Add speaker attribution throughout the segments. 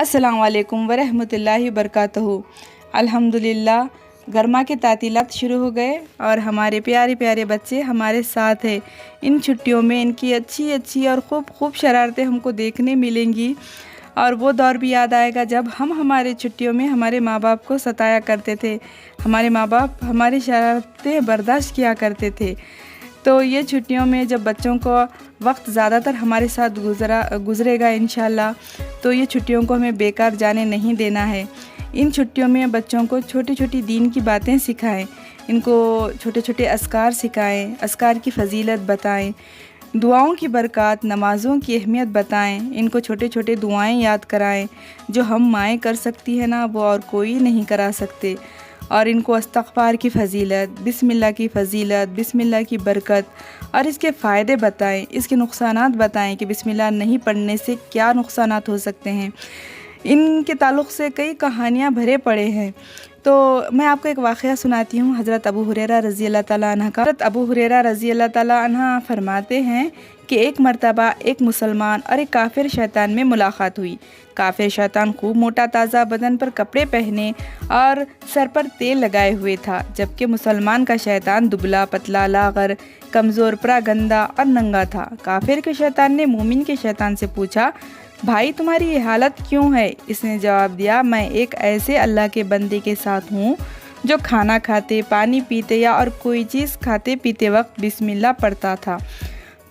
Speaker 1: السلام علیکم ورحمۃ اللہ وبرکاتہ۔ الحمدللہ گرما کے تعطیلات شروع ہو گئے اور ہمارے پیارے پیارے بچے ہمارے ساتھ ہیں۔ ان چھٹیوں میں ان کی اچھی اور خوب شرارتیں ہم کو دیکھنے ملیں گی، اور وہ دور بھی یاد آئے گا جب ہمارے چھٹیوں میں ہمارے ماں باپ کو ستایا کرتے تھے، ہمارے ماں باپ ہماری شرارتیں برداشت کیا کرتے تھے۔ تو یہ چھٹیوں میں جب بچوں کو وقت زیادہ تر ہمارے ساتھ گزرے گا انشاءاللہ، تو یہ چھٹیوں کو ہمیں بیکار جانے نہیں دینا ہے۔ ان چھٹیوں میں بچوں کو چھوٹی دین کی باتیں سکھائیں، ان کو چھوٹے اذکار سکھائیں، اذکار کی فضیلت بتائیں، دعاؤں کی برکات، نمازوں کی اہمیت بتائیں، ان کو چھوٹے دعائیں یاد کرائیں جو ہم مائیں کر سکتی ہیں نا، وہ اور کوئی نہیں کرا سکتے۔ اور ان کو استغفار کی فضیلت، بسم اللہ کی فضیلت، بسم اللہ کی برکت اور اس کے فائدے بتائیں، اس کے نقصانات بتائیں کہ بسم اللہ نہیں پڑھنے سے کیا نقصانات ہو سکتے ہیں۔ ان کے تعلق سے کئی کہانیاں بھرے پڑے ہیں۔ تو میں آپ کو ایک واقعہ سناتی ہوں حضرت ابو ہریرہ رضی اللہ تعالیٰ عنہ کا۔ حضرت ابو ہریرہ رضی اللہ تعالیٰ عنہ فرماتے ہیں کہ ایک مرتبہ ایک مسلمان اور ایک کافر شیطان میں ملاقات ہوئی۔ کافر شیطان خوب موٹا تازہ، بدن پر کپڑے پہنے اور سر پر تیل لگائے ہوئے تھا، جبکہ مسلمان کا شیطان دبلا پتلا، لاغر، کمزور، پرا گندا اور ننگا تھا۔ کافر کے شیطان نے مومن کے شیطان سے پوچھا، بھائی تمہاری یہ حالت کیوں ہے؟ اس نے جواب دیا، میں ایک ایسے اللہ کے بندے کے ساتھ ہوں جو کھانا کھاتے، پانی پیتے یا اور کوئی چیز کھاتے پیتے وقت بسم اللہ پڑھتا تھا،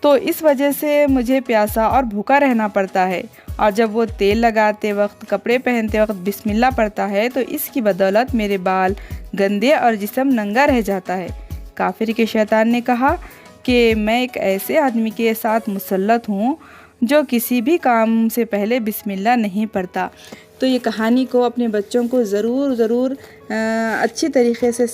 Speaker 1: تو اس وجہ سے مجھے پیاسا اور بھوکا رہنا پڑتا ہے، اور جب وہ تیل لگاتے وقت، کپڑے پہنتے وقت بسم اللہ پڑھتا ہے تو اس کی بدولت میرے بال گندے اور جسم ننگا رہ جاتا ہے۔ کافر کے شیطان نے کہا کہ میں ایک ایسے آدمی کے ساتھ مسلط ہوں جو کسی بھی کام سے پہلے بسم اللہ نہیں پڑھتا۔ تو یہ کہانی کو اپنے بچوں کو ضرور اچھی طریقے سے